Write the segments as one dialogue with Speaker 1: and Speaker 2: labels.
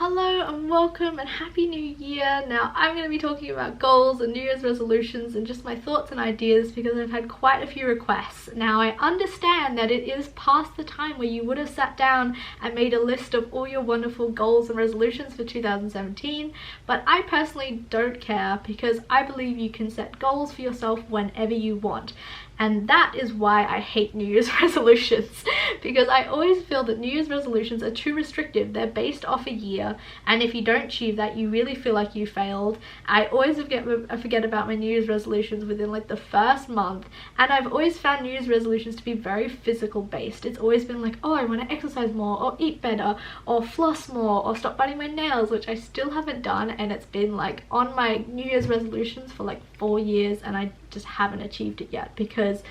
Speaker 1: Hello and welcome and happy new year. Now I'm going to be talking about goals and new year's resolutions and just my thoughts and ideas because I've had quite a few requests. Now I understand that it is past the time where you would have sat down and made a list of all your wonderful goals and resolutions for 2017, but I personally don't care because I believe you can set goals for yourself whenever you want. And that is why I hate New Year's resolutions, because I always feel that New Year's resolutions are too restrictive. They're based off a year, and if you don't achieve that, you really feel like you failed. I always forget about my New Year's resolutions within like the first month, and I've always found New Year's resolutions to be very physical based. It's always been like, oh, I want to exercise more, or eat better, or floss more, or stop biting my nails, which I still haven't done, and it's been like on my New Year's resolutions for like 4 years, and I just haven't achieved it yet because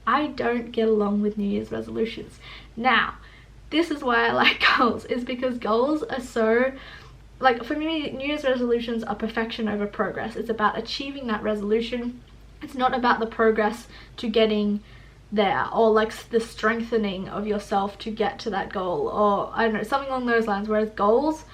Speaker 1: I don't get along with New Year's resolutions. Now, this is why I like goals, is because goals are so, like, for me, New Year's resolutions are perfection over progress. It's about achieving that resolution. It's not about the progress to getting there, or like the strengthening of yourself to get to that goal, or I don't know, something along those lines. Whereas goals,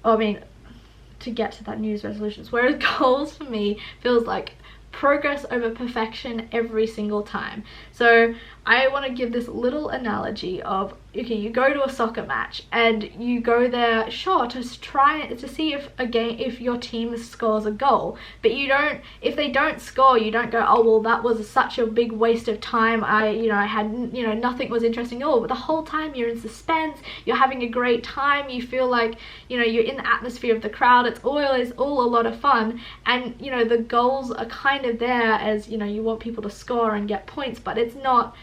Speaker 1: to get to that New Year's resolutions, whereas goals for me feels like progress over perfection every single time. So I want to give this little analogy of, okay, you go to a soccer match and you go there, sure, to try to see if your team scores a goal, but if they don't score, you don't go, oh well, that was such a big waste of time, I had nothing was interesting at all. But the whole time you're in suspense, you're having a great time, you feel like you're in the atmosphere of the crowd. It's always all a lot of fun, and the goals are kind of there as you want people to score and get points, but it's not,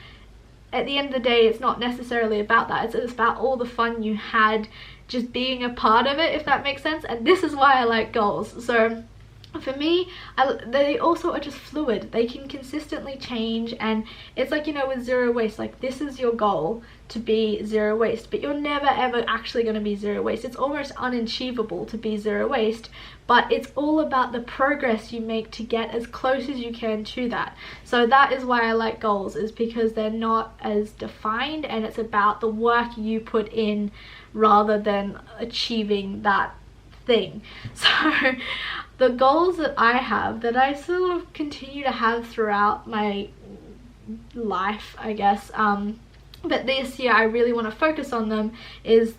Speaker 1: at the end of the day, it's not necessarily about that. It's about all the fun you had just being a part of it, if that makes sense. And this is why I like goals. So for me, they also are just fluid. They can consistently change, and it's like, with zero waste, like this is your goal to be zero waste, but you're never ever actually going to be zero waste. It's almost unachievable to be zero waste, but it's all about the progress you make to get as close as you can to that. So that is why I like goals, is because they're not as defined, and it's about the work you put in rather than achieving that thing. So the goals that I have, that I sort of continue to have throughout my life, I guess, but this year I really want to focus on them, is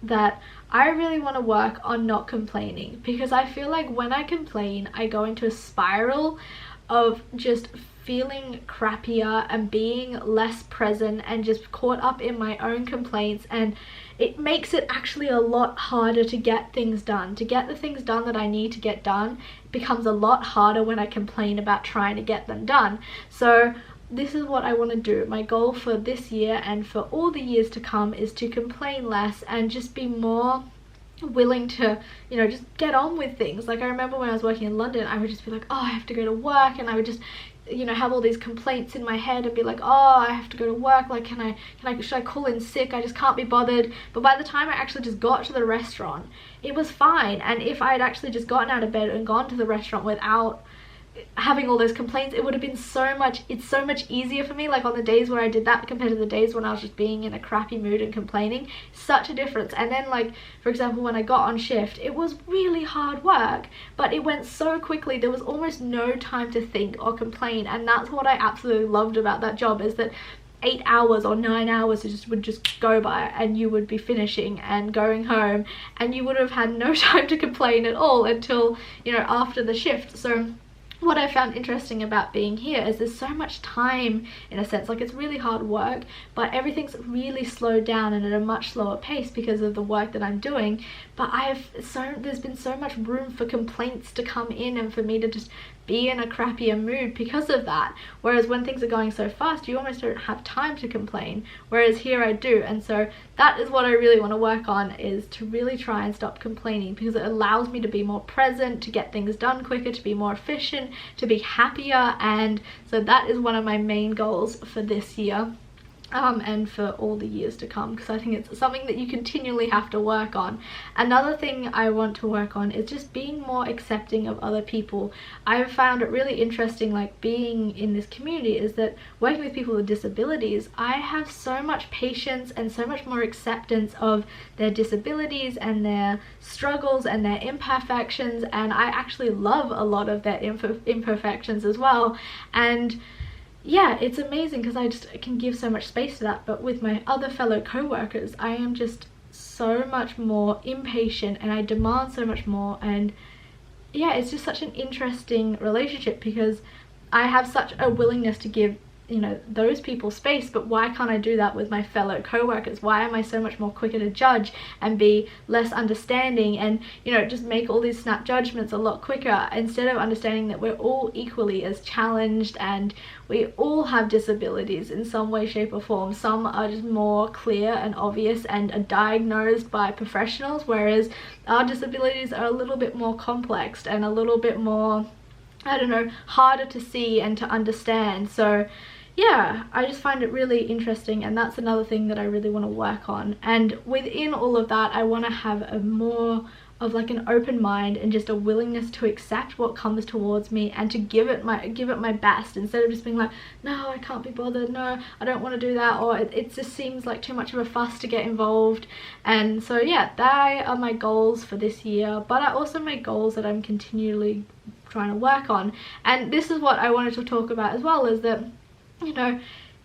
Speaker 1: that I really want to work on not complaining, because I feel like when I complain, I go into a spiral of just feeling crappier and being less present and just caught up in my own complaints, and it makes it actually a lot harder to get things done. To get the things done that I need to get done becomes a lot harder when I complain about trying to get them done. So this is what I want to do. My goal for this year and for all the years to come is to complain less and just be more willing to just get on with things. Like, I remember when I was working in London, I would just be like, oh, I have to go to work, and I would just have all these complaints in my head and be like, oh, I have to go to work, like should I call in sick, I just can't be bothered. But by the time I actually just got to the restaurant, it was fine. And if I had actually just gotten out of bed and gone to the restaurant without having all those complaints, it would have been so much easier for me. Like, on the days where I did that compared to the days when I was just being in a crappy mood and complaining, such a difference. And then, like, for example, when I got on shift, it was really hard work, but it went so quickly. There was almost no time to think or complain, and that's what I absolutely loved about that job, is that 8 hours or 9 hours would just go by, and you would be finishing and going home, and you would have had no time to complain at all until after the shift. So what I found interesting about being here is there's so much time, in a sense. Like, it's really hard work, but everything's really slowed down and at a much slower pace because of the work that I'm doing. But there's been so much room for complaints to come in and for me to just be in a crappier mood because of that. Whereas when things are going so fast, you almost don't have time to complain, whereas here I do. And so that is what I really want to work on, is to really try and stop complaining, because it allows me to be more present, to get things done quicker, to be more efficient, to be happier. And so that is one of my main goals for this year. and for all the years to come, because I think it's something that you continually have to work on. Another thing I want to work on is just being more accepting of other people. I've found it really interesting, like being in this community, is that working with people with disabilities, I have so much patience and so much more acceptance of their disabilities and their struggles and their imperfections, and I actually love a lot of their imperfections as well. And yeah, it's amazing because I just can give so much space to that. But with my other fellow co-workers, I am just so much more impatient and I demand so much more. And yeah, it's just such an interesting relationship because I have such a willingness to give, you know, those people space, but why can't I do that with my fellow co-workers? Why am I so much more quicker to judge and be less understanding and, you know, just make all these snap judgments a lot quicker, instead of understanding that we're all equally as challenged and we all have disabilities in some way, shape or form. Some are just more clear and obvious and are diagnosed by professionals, whereas our disabilities are a little bit more complex and a little bit more, I don't know, harder to see and to understand. So yeah, I just find it really interesting, and that's another thing that I really want to work on. And within all of that, I want to have a more of like an open mind and just a willingness to accept what comes towards me and to give it my best, instead of just being like, no, I can't be bothered, no, I don't want to do that, or it just seems like too much of a fuss to get involved. And so yeah, that are my goals for this year, but are also my goals that I'm continually trying to work on. And this is what I wanted to talk about as well, is that, you know,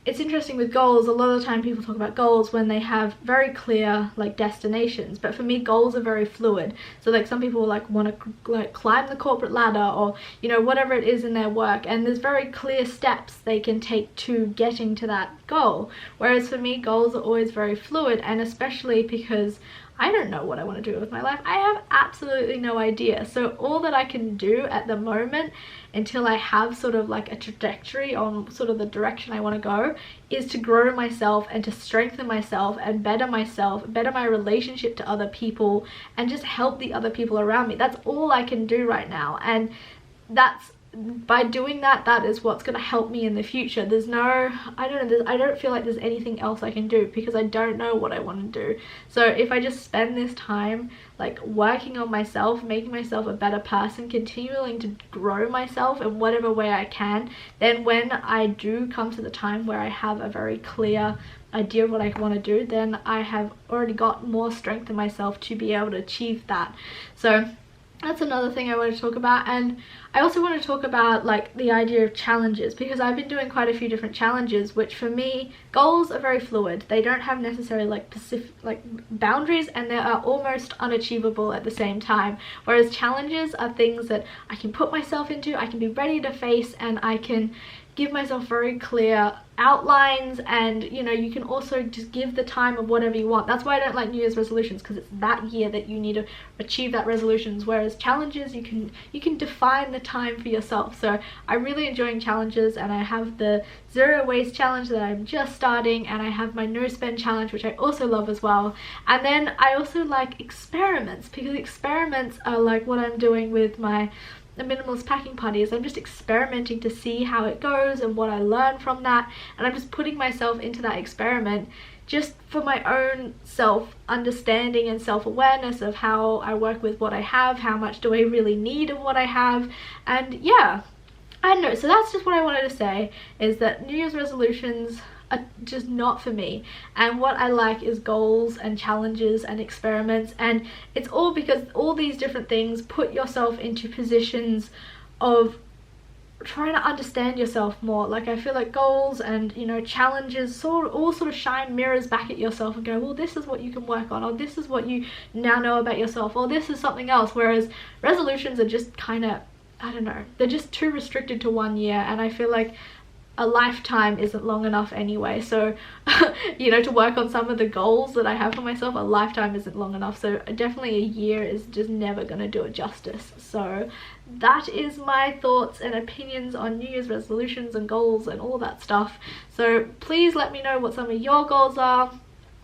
Speaker 1: it's interesting with goals. A lot of the time people talk about goals when they have very clear like destinations, but for me goals are very fluid. So like some people like want to like climb the corporate ladder, or, you know, whatever it is in their work, and there's very clear steps they can take to getting to that goal. Whereas for me, goals are always very fluid, and especially because I don't know what I want to do with my life. I have absolutely no idea. So all that I can do at the moment, until I have sort of like a trajectory on sort of the direction I want to go, is to grow myself and to strengthen myself and better myself, better my relationship to other people, and just help the other people around me. That's all I can do right now. And that's, by doing that, that is what's going to help me in the future. There's no, I don't know, I don't feel like there's anything else I can do, because I don't know what I want to do. So if I just spend this time like working on myself, making myself a better person, continuing to grow myself in whatever way I can, then when I do come to the time where I have a very clear idea of what I want to do, then I have already got more strength in myself to be able to achieve that. So that's another thing I want to talk about. And I also want to talk about like the idea of challenges, because I've been doing quite a few different challenges, which for me, goals are very fluid. They don't have necessarily like specific like boundaries, and they are almost unachievable at the same time. Whereas challenges are things that I can put myself into, I can be ready to face, and I can give myself very clear outlines. And, you know, you can also just give the time of whatever you want. That's why I don't like New Year's resolutions, because it's that year that you need to achieve that resolutions. Whereas challenges, you can define the time for yourself. So I'm really enjoying challenges, and I have the zero waste challenge that I'm just starting, and I have my no spend challenge, which I also love as well. And then I also like experiments, because experiments are like what I'm doing with the minimalist packing party. Is I'm just experimenting to see how it goes and what I learn from that, and I'm just putting myself into that experiment just for my own self understanding and self-awareness of how I work with what I have, how much do I really need of what I have. And yeah, I don't know, so that's just what I wanted to say, is that New Year's resolutions are just not for me, and what I like is goals and challenges and experiments. And it's all because all these different things put yourself into positions of trying to understand yourself more. Like I feel like goals and, you know, challenges all sort of shine mirrors back at yourself and go, well, this is what you can work on, or this is what you now know about yourself, or this is something else. Whereas resolutions are just kind of, I don't know, they're just too restricted to 1 year, and I feel like a lifetime isn't long enough anyway. So you know, to work on some of the goals that I have for myself, a lifetime isn't long enough. So definitely a year is just never gonna do it justice. So that is my thoughts and opinions on New Year's resolutions and goals and all that stuff. So please let me know what some of your goals are.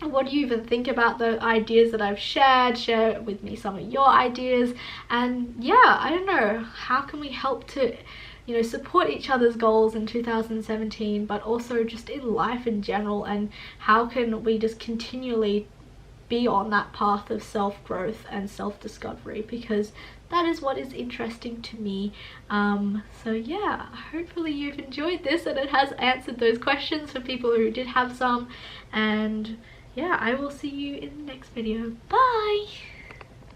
Speaker 1: What do you even think about the ideas that I've shared? Share with me some of your ideas. And yeah, I don't know, how can we help to you know, support each other's goals in 2017, but also just in life in general, and how can we just continually be on that path of self-growth and self-discovery, because that is what is interesting to me. So yeah, hopefully you've enjoyed this and it has answered those questions for people who did have some, and yeah, I will see you in the next video. Bye!